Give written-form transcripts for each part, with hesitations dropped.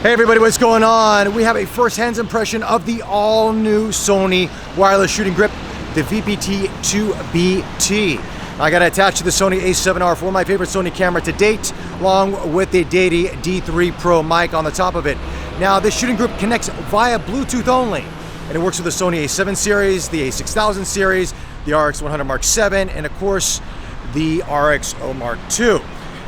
Hey everybody, what's going on? We have a first-hand impression of the all-new Sony wireless shooting grip, the VPT2BT. I got it attached to the Sony a7R IV, my favorite Sony camera to date, along with the Deity D3 Pro mic on the top of it. Now, this shooting grip connects via Bluetooth only, and it works with the Sony a7 series, the a6000 series, the RX100 Mark 7, and of course, the RX0 Mark 2.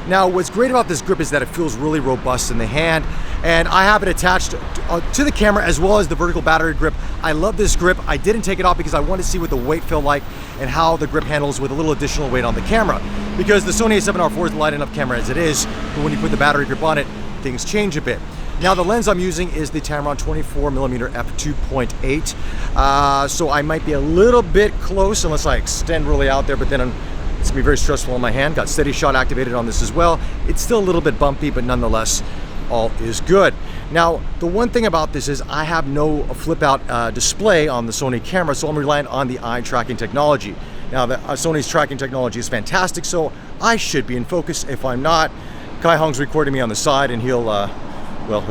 Now, what's great about this grip is that it feels really robust in the hand, and I have it attached to the camera as well as the vertical battery grip. I love this grip. I didn't take it off because I wanted to see what the weight felt like and how the grip handles with a little additional weight on the camera. Because the Sony a7R IV is a light enough camera as it is, but when you put the battery grip on it, things change a bit. Now, the lens I'm using is the Tamron 24mm f2.8, so I might be a little bit close unless I extend really out there, but then it's gonna be very stressful on my hand. Got steady shot activated on this as well. It's still a little bit bumpy, but nonetheless, all is good. Now, the one thing about this is I have no flip out display on the Sony camera, so I'm reliant on the eye tracking technology. Now, Sony's tracking technology is fantastic, so I should be in focus. If I'm not, Kai Hong's recording me on the side, and he'll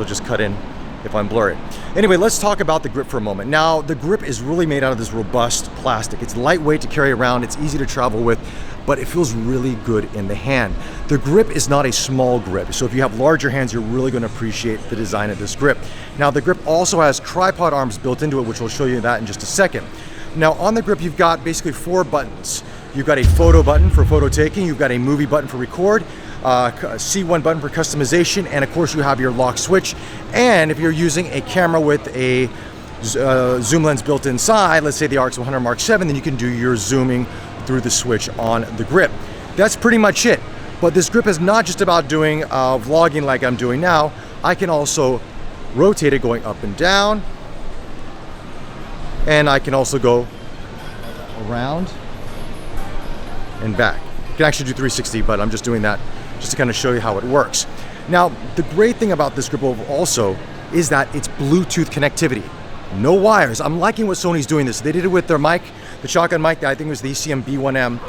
just cut in if I'm blurry. Anyway, let's talk about the grip for a moment. Now, the grip is really made out of this robust plastic. It's lightweight to carry around, it's easy to travel with, but it feels really good in the hand. The grip is not a small grip, so if you have larger hands, you're really going to appreciate the design of this grip. Now, the grip also has tripod arms built into it, which will show you that in just a second. Now, on the grip, you've got basically 4 buttons. You've got a photo button for photo taking, you've got a movie button for record, a C1 button for customization, and of course you have your lock switch. And if you're using a camera with a zoom lens built inside, let's say the RX100 Mark 7, then you can do your zooming through the switch on the grip. That's pretty much it. But this grip is not just about doing vlogging like I'm doing now. I can also rotate it going up and down, and I can also go around and back. You can actually do 360, but I'm just doing that just to kind of show you how it works. Now, the great thing about this grip also is that it's Bluetooth connectivity. No wires. I'm liking what Sony's doing this. They did it with their mic, the shotgun mic, I think it was the ECM B1M.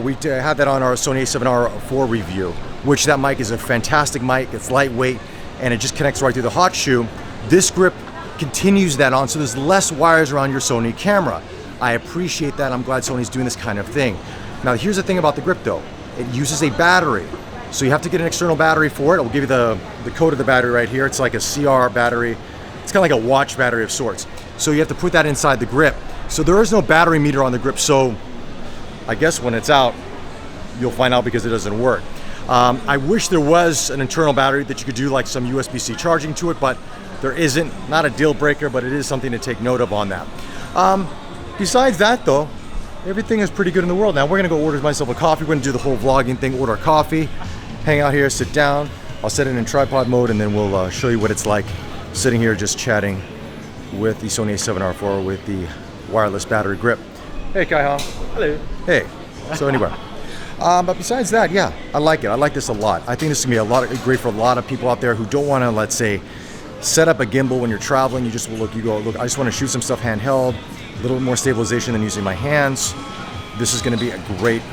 We had that on our Sony a7R IV review, which that mic is a fantastic mic. It's lightweight, and it just connects right through the hot shoe. This grip continues that on, so there's less wires around your Sony camera. I appreciate that. I'm glad Sony's doing this kind of thing. Now, here's the thing about the grip though. It uses a battery. So you have to get an external battery for it. I'll give you the code of the battery right here. It's like a CR battery. It's kind of like a watch battery of sorts. So you have to put that inside the grip. So there is no battery meter on the grip. So I guess when it's out, you'll find out because it doesn't work. I wish there was an internal battery that you could do like some USB-C charging to it, but there isn't. Not a deal breaker, but it is something to take note of on that. Besides that though, everything is pretty good in the world. Now we're gonna go order myself a coffee. We're gonna do the whole vlogging thing, order a coffee, hang out here, sit down. I'll set it in tripod mode, and then we'll show you what it's like sitting here just chatting with the Sony a7R IV with the wireless battery grip. Hey Kai Hong. Hello. Hey. So anyway, but besides that, yeah, I like it. I like this a lot. I think this is gonna be great for a lot of people out there who don't wanna, let's say, set up a gimbal when you're traveling. You just look, I just wanna shoot some stuff handheld, a little bit more stabilization than using my hands. This is gonna be a great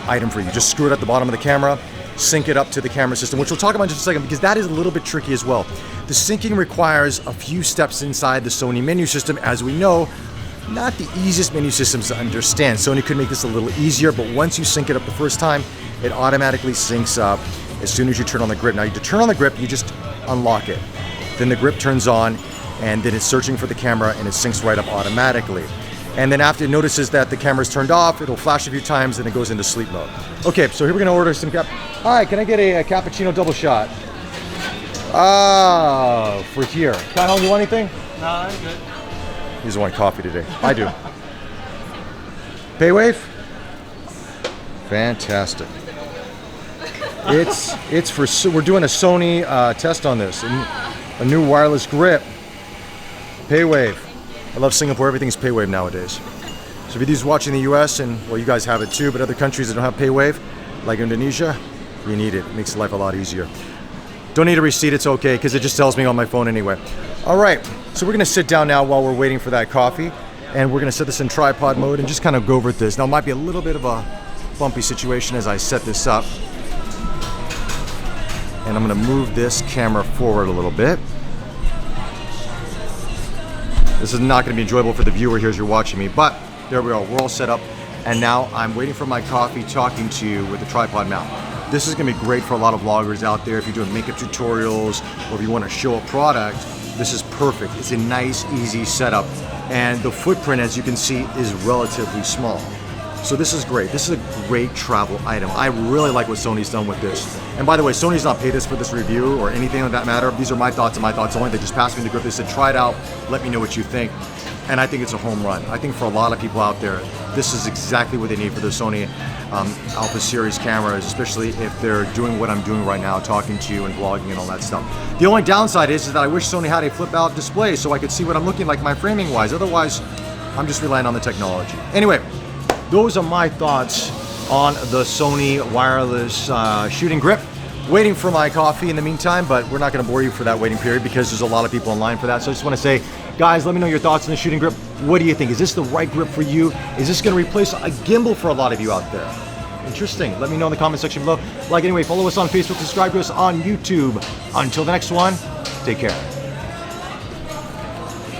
item for you. Just screw it at the bottom of the camera, sync it up to the camera system, which we'll talk about in just a second because that is a little bit tricky as well. The syncing requires a few steps inside the Sony menu system. As we know, not the easiest menu systems to understand. Sony could make this a little easier, but once you sync it up the first time, it automatically syncs up as soon as you turn on the grip. Now, to turn on the grip, you just unlock it. Then the grip turns on, and then it's searching for the camera, and it syncs right up automatically. And then after it notices that the camera's turned off, it'll flash a few times, and it goes into sleep mode. Okay, so here we're gonna order some Hi, can I get a cappuccino double shot? For here. Kai Hong, you want anything? No, I'm good. He doesn't want coffee today. I do. Paywave? Fantastic. It's for, we're doing a Sony test on this. A new wireless grip. Paywave. I love Singapore, everything's Paywave nowadays. So if you're watching the US, and well, you guys have it too, but other countries that don't have Paywave, like Indonesia, you need it. It makes life a lot easier. Don't need a receipt, it's okay, because it just tells me on my phone anyway. All right, so we're gonna sit down now while we're waiting for that coffee, and we're gonna set this in tripod mode and just kind of go over this. Now, it might be a little bit of a bumpy situation as I set this up. And I'm gonna move this camera forward a little bit. This is not gonna be enjoyable for the viewer here as you're watching me, but there we are, we're all set up. And now I'm waiting for my coffee, talking to you with the tripod mount. This is gonna be great for a lot of vloggers out there. If you're doing makeup tutorials, or if you wanna show a product, this is perfect. It's a nice, easy setup. And the footprint, as you can see, is relatively small. So this is great. This is a great travel item. I really like what Sony's done with this. And by the way, Sony's not paid us for this review or anything of that matter. These are my thoughts and my thoughts only. They just passed me the grip. They said, try it out. Let me know what you think. And I think it's a home run. I think for a lot of people out there, this is exactly what they need for the Sony Alpha Series cameras, especially if they're doing what I'm doing right now, talking to you and vlogging and all that stuff. The only downside is that I wish Sony had a flip out display so I could see what I'm looking like my framing wise. Otherwise, I'm just relying on the technology. Anyway, those are my thoughts on the Sony wireless shooting grip. Waiting for my coffee in the meantime, but we're not going to bore you for that waiting period because there's a lot of people in line for that. So I just want to say, guys, let me know your thoughts on the shooting grip. What do you think? Is this the right grip for you? Is this going to replace a gimbal for a lot of you out there? Interesting. Let me know in the comment section below. Like, anyway, follow us on Facebook, subscribe to us on YouTube. Until the next one, take care.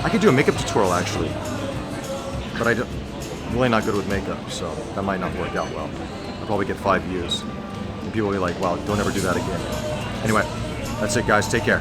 I could do a makeup tutorial actually, but I'm really not good with makeup, so that might not work out well. I'll probably get 5 views. And people will be like, wow, don't ever do that again. Anyway, that's it, guys. Take care.